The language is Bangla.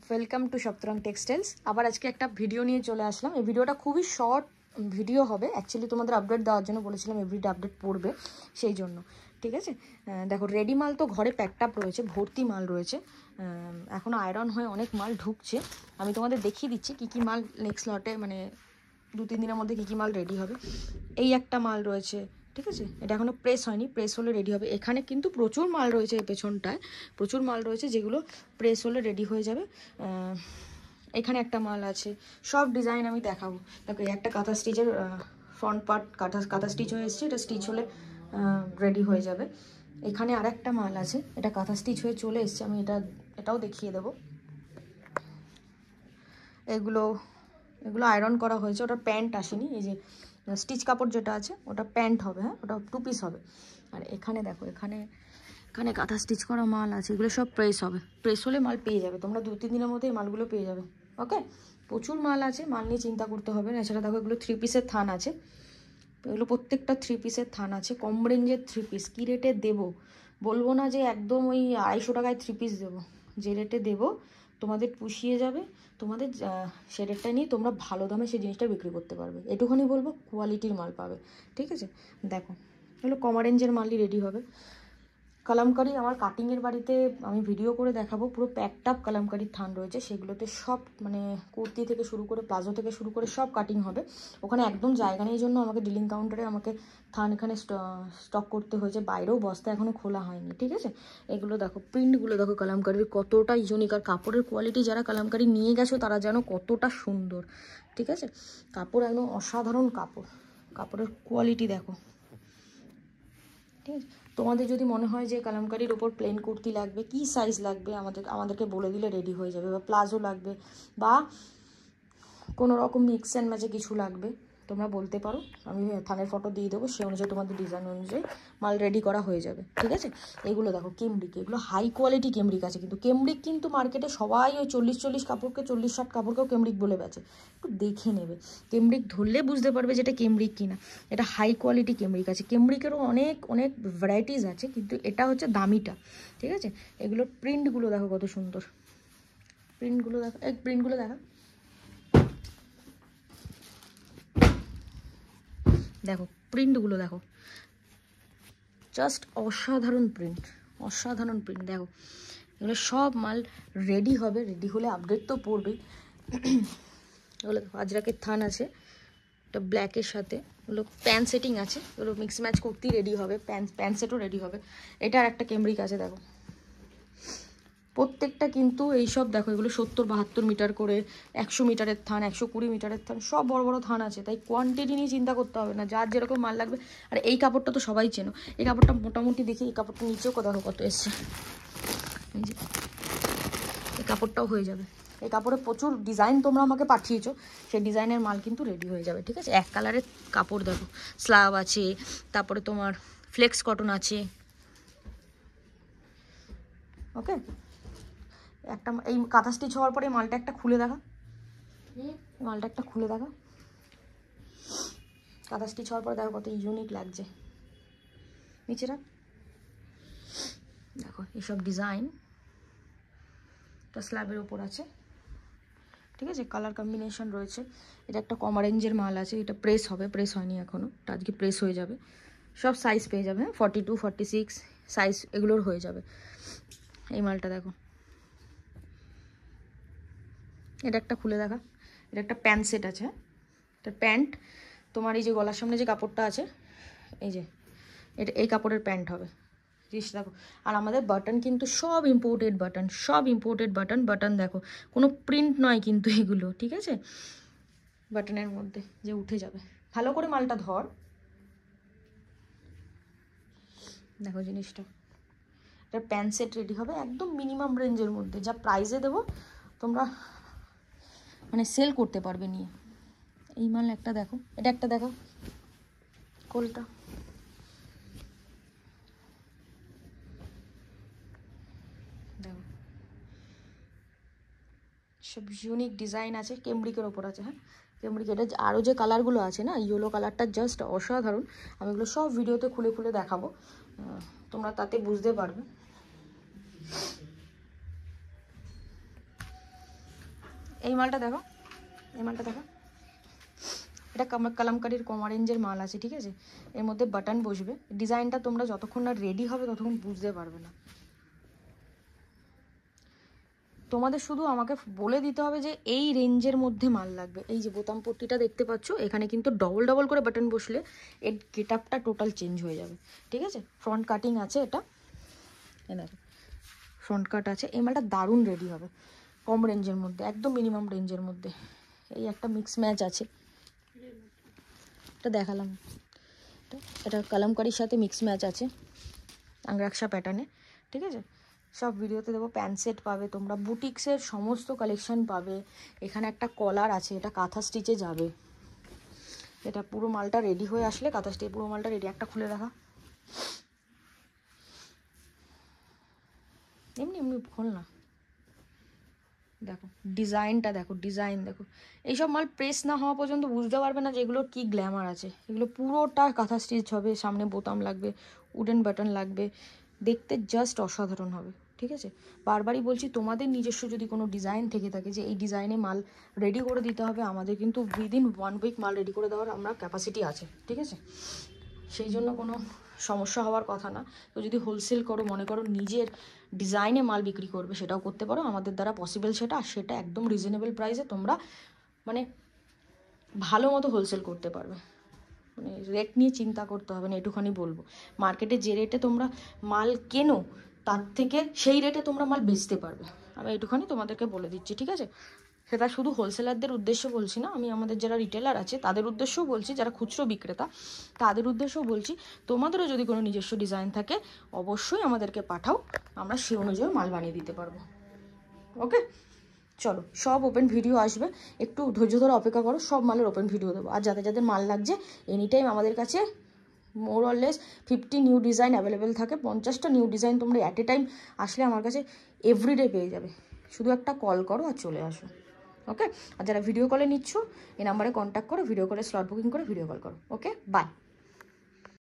Welcome to সপ্তরং textiles. আবার আজকে একটা ভিডিও নিয়ে চলে আসলাম। এই ভিডিওটা খুবই শর্ট ভিডিও হবে, অ্যাকচুয়ালি তোমাদের আপডেট দেওয়ার জন্য বলেছিলাম, এভরিডে আপডেট পড়বে সেই জন্য। ঠিক আছে, দেখো রেডি মাল তো ঘরে প্যাকড আপ রয়েছে, ভর্তি মাল রয়েছে, এখনও আয়রন হয়ে অনেক মাল ঢুকছে। আমি তোমাদের দেখিয়ে দিচ্ছি কী কী মাল নেক্সট লটে, মানে 2-3 দিনের মধ্যে কী কী মাল রেডি হবে। এই একটা মাল রয়েছে, ঠিক আছে, এটা এখনও প্রেস হয়নি, প্রেস হলে রেডি হবে। এখানে কিন্তু প্রচুর মাল রয়েছে, এই পেছনটায় প্রচুর মাল রয়েছে যেগুলো প্রেস হলে রেডি হয়ে যাবে। এখানে একটা মাল আছে, সব ডিজাইন আমি দেখাবো। দেখো এই একটা কাঁথা স্টিচের ফ্রন্ট পার্ট কাঁথা স্টিচ হয়ে এসছে, এটা স্টিচ হলে রেডি হয়ে যাবে। এখানে আর একটা মাল আছে, এটা কাঁথা স্টিচ হয়ে চলে এসছে, আমি এটাও দেখিয়ে দেবো। এগুলো আয়রন করা হয়েছে, ওটা প্যান্ট আসেনি, এই যে স্টিচ কাপড় যেটা আছে ওটা প্যান্ট হবে, হ্যাঁ ওটা 2 পিস হবে। আর এখানে দেখো, এখানে কাঁথা স্টিচ করা মাল আছে, এগুলো সব প্রেস হবে, প্রেস হলে মাল পেয়ে যাবে তোমরা, 2-3 দিনের মধ্যে এই মালগুলো পেয়ে যাবে। ওকে, প্রচুর মাল আছে, মাল নিয়ে চিন্তা করতে হবে না। এছাড়া দেখো এগুলো 3 পিসের থান আছে, এগুলো প্রত্যেকটা 3 পিসের থান আছে, কম রেঞ্জের 3 পিস। কী রেটে দেবো বলবো না, যে একদম ওই 250 টাকায় 3 পিস দেবো, যে রেটে দেবো তোমাদের পুষিয়ে যাবে, তোমাদের সে রেটটা নিয়ে তোমরা ভালো দামে সেই জিনিসটা বিক্রি করতে পারবে। এটুখানি বলবো, কোয়ালিটির মাল পাবে। ঠিক আছে, দেখো এগুলো কম রেঞ্জের মালই রেডি হবে। কালামকারি আমার কাটিংয়ের বাড়িতে আমি ভিডিও করে দেখাবো, পুরো প্যাকড আপ কালামকারির থান রয়েছে, সেগুলোতে সব মানে কুর্তি থেকে শুরু করে প্লাজো থেকে শুরু করে সব কাটিং হবে। ওখানে একদম জায়গা নেই জন্য আমাকে ডিলিং কাউন্টারে আমাকে থান এখানে স্টক করতে হয়েছে, বাইরেও বস্তা এখনও খোলা হয়নি। ঠিক আছে, এগুলো দেখো, প্রিন্টগুলো দেখো কালামকারির কতটা ইউনিক, আর কাপড়ের কোয়ালিটি যারা কালামকারি নিয়ে গেছো তারা যেন কতটা সুন্দর। ঠিক আছে, কাপড় একদম অসাধারণ কাপড়, কাপড়ের কোয়ালিটি দেখো। ঠিক আছে, তোমাদের যদি মনে হয় যে কালামকারির ওপর প্লেন কুর্তি লাগবে, কি সাইজ লাগবে আমাদেরকে বলে দিলে রেডি হয়ে যাবে, বা প্লাজো লাগবে বা কোনো রকম মিক্স অ্যান্ড ম্যাচে কিছু লাগবে তোমরা বলতে পারো, আমি থানের ফটো দিয়ে দেবো, সেই অনুযায়ী তোমাদের ডিজাইন অনুযায়ী মাল রেডি করা হয়ে যাবে। ঠিক আছে, এগুলো দেখো কেমব্রিক, এগুলো হাই কোয়ালিটি কেমব্রিক আছে, কেমব্রিক কিন্তু মার্কেটে সবাই ওই 40 কাপড়কে 40-60 কাপড়কেও কেমব্রিক বলে বেচে, একটু দেখে নেবে, কেমব্রিক ধরলে বুঝতে পারবে যেটা কেমব্রিক কিনা। এটা হাই কোয়ালিটি কেমব্রিক আছে, কেমব্রিকেরও অনেক অনেক ভ্যারাইটিস আছে, কিন্তু এটা হচ্ছে দামিটা। ঠিক আছে, এগুলোর প্রিন্টগুলো দেখো কত সুন্দর, প্রিন্টগুলো দেখো, প্রিন্টগুলো দেখো, দেখো প্রিন্টগুলো দেখো, জাস্ট অসাধারণ প্রিন্ট, অসাধারণ প্রিন্ট। দেখো এগুলো সব মাল রেডি হবে, রেডি হলে আপডেট তো পড়বেই। এগুলো দেখো আজরাকের থান আছে, এটা ব্ল্যাকের সাথে, ওগুলো প্যান্ট সেটিং আছে, ওগুলো মিক্স ম্যাচ কুর্তি রেডি হবে, প্যান্ট সেটও রেডি হবে। এটা আর একটা কেমব্রিক আছে, দেখো প্রত্যেকটা কিন্তু এইসব দেখো, এগুলো 70-72 মিটার করে, 100 মিটারের থান, 120 মিটারের থান, সব বড় বড় থান আছে, তাই কোয়ান্টিটি নিয়ে চিন্তা করতে হবে না, যার যেরকম মাল লাগবে। আর এই কাপড়টা তো সবাই চেনো, এই কাপড়টা মোটামুটি দেখি, এই কাপড়টা নিচেও দেখো কত এসছে, এই যে এই কাপড়টাও হয়ে যাবে। এই কাপড়ে প্রচুর ডিজাইন তোমরা আমাকে পাঠিয়েছো, সেই ডিজাইনের মাল কিন্তু রেডি হয়ে যাবে। ঠিক আছে, এক কালারের কাপড় দেখো, স্লাব আছে, তারপরে তোমার ফ্লেক্স কটন আছে। ওকে, একটা এই কাঁথা স্টিচ হওয়ার পরে মালটা একটা খুলে দেখা, মালটা একটা খুলে দেখা, কাঁথা স্টিচ হওয়ার পরে দেখো কত ইউনিক লাগছে। নিচেরা দেখো এইসব ডিজাইন, এটা স্ল্যাবের ওপর আছে। ঠিক আছে, কালার কম্বিনেশন রয়েছে। এটা একটা কম রেঞ্জের মাল আছে, এটা প্রেস হবে, প্রেস হয়নি এখনও, এটা আজকে প্রেস হয়ে যাবে। সব সাইজ পেয়ে যাবে, 42-46 সাইজ এগুলোর হয়ে যাবে। এই মালটা দেখো, এটা একটা খুলে দেখা, এটা একটা প্যান্ট সেট আছে, এটা প্যান্ট, তোমার এই যে গলার সামনে যে কাপড়টা আছে, এই যে এটা এই কাপড়ের প্যান্ট হবে, জিনিসটা দেখো। আর আমাদের বাটন কিন্তু সব ইম্পোর্টেড বাটন, সব ইম্পোর্টেড বাটন, বাটন দেখো কোনো প্রিন্ট নয় কিন্তু এগুলো। ঠিক আছে, বাটনের মধ্যে যে উঠে যাবে, ভালো করে মালটা ধর, দেখো জিনিসটা। এটা প্যান্ট সেট রেডি হবে একদম মিনিমাম রেঞ্জের মধ্যে, যা প্রাইসে দেবো তোমরা মানে সেল করতে পারবে নিয়ে। এই মাল একটা দেখো, এটা একটা দেখো, কোলটা দেখো, সব ইউনিক ডিজাইন আছে, কেমব্রিকের ওপর আছে। হ্যাঁ, কেমব্রিক, এটা আরও যে কালারগুলো আছে না, ইয়েলো কালারটা জাস্ট অসাধারণ, আমি এগুলো সব ভিডিওতে খুলে খুলে দেখাবো, তোমরা তাতে বুঝতে পারবে। এই মালটা দেখো, এই মালটা দেখো, এটা কালামকারীর কম রেঞ্জের মাল আছে, ঠিক আছে। এর মধ্যে বাটন বসবে। ডিজাইনটা তোমরা যতক্ষণ না রেডি হবে ততক্ষণ বুঝতে পারবে না। তোমাদের শুধু আমাকে বলে দিতে হবে যে এই রেঞ্জের মধ্যে মাল লাগবে। এই যে বোতাম পট্টিটা দেখতে পাচ্ছ, এখানে কিন্তু ডবল ডবল করে বাটন বসলে এর গেট আপটা টোটাল চেঞ্জ হয়ে যাবে, ঠিক আছে। ফ্রন্ট কাটিং আছে এটা, দেখো ফ্রন্ট কাট আছে। এই মালটা দারুণ রেডি হবে কম রেঞ্জের মধ্যে, একদম মিনিমাম রেঞ্জের মধ্যে। এই একটা মিক্স ম্যাচ আছে, এটা দেখালাম। এটা কালামকারীর সাথে মিক্স ম্যাচ আছে আংরাক্সা প্যাটার্নে, ঠিক আছে। সব ভিডিওতে দেবো। প্যান্ট সেট পাবে তোমরা, বুটিক্সের সমস্ত কালেকশন পাবে। এখানে একটা কলার আছে, এটা কাঁথা স্টিচে যাবে। এটা পুরো মালটা রেডি হয়ে আসলে কাঁথা স্টিচ পুরো মালটা রেডি। একটা খুলে দেখা, এমনি এমনি খোল না, দেখো ডিজাইনটা দেখো, ডিজাইন দেখো। এইসব মাল প্রেস না হওয়া পর্যন্ত বুঝতে পারবে না যে এগুলোর কী গ্ল্যামার আছে। এগুলো পুরোটা কাঁথা স্টিচ হবে, সামনে বোতাম লাগবে, উডেন বাটন লাগবে, দেখতে জাস্ট অসাধারণ হবে, ঠিক আছে। বারবারই বলছি, তোমাদের নিজস্ব যদি কোনো ডিজাইন থেকে থাকে যে এই ডিজাইনে মাল রেডি করে দিতে হবে, আমাদের কিন্তু উইদিন 1 উইক মাল রেডি করে দেওয়ার আমরা ক্যাপাসিটি আছে, ঠিক আছে। সেই জন্য কোনো সমস্যা হওয়ার কথা না। তো যদি হোলসেল করো, মনে করো নিজের ডিজাইনে মাল বিক্রি করবে, সেটাও করতে পারো, আমাদের দ্বারা পসিবল সেটা। আর সেটা একদম রিজনেবল প্রাইসে তোমরা মানে ভালো মতো হোলসেল করতে পারবে। মানে রেট নিয়ে চিন্তা করতে হবে না, এটুখানি বলবো। মার্কেটে যে রেটে তোমরা মাল কেনো, তার থেকে সেই রেটে তোমরা মাল বেচতে পারবে। আমি এটুখানি তোমাদেরকে বলে দিচ্ছি, ঠিক আছে। সেটা শুধু হোলসেলারদের উদ্দেশ্যে বলছি না, আমি আমাদের যারা রিটেলার আছে তাদের উদ্দেশ্যেও বলছি, যারা খুচরো বিক্রেতা তাদের উদ্দেশ্যেও বলছি। তোমাদেরও যদি কোনো নিজস্ব ডিজাইন থাকে অবশ্যই আমাদেরকে পাঠাও, আমরা সে অনুযায়ী মাল বানিয়ে দিতে পারবো। ওকে, চলো সব ওপেন ভিডিও আসবে, একটু ধৈর্য ধরে অপেক্ষা করো, সব মালের ওপেন ভিডিও দেবো। আর যাদের যাদের মাল লাগছে, এনি টাইম আমাদের কাছে more or less 50 new design available থাকে। 50টা নিউ ডিজাইন তোমরা অ্যাট এ টাইম আসলে আমার কাছে এভরিডে পেয়ে যাবে। শুধু একটা কল করো আর চলে আসো, ওকে। আর যারা ভিডিও কলে নিচ্ছ, এই নাম্বারে কন্ট্যাক্ট করো, ভিডিও কলে স্লট বুকিং করে ভিডিও কল করো। ওকে, বাই।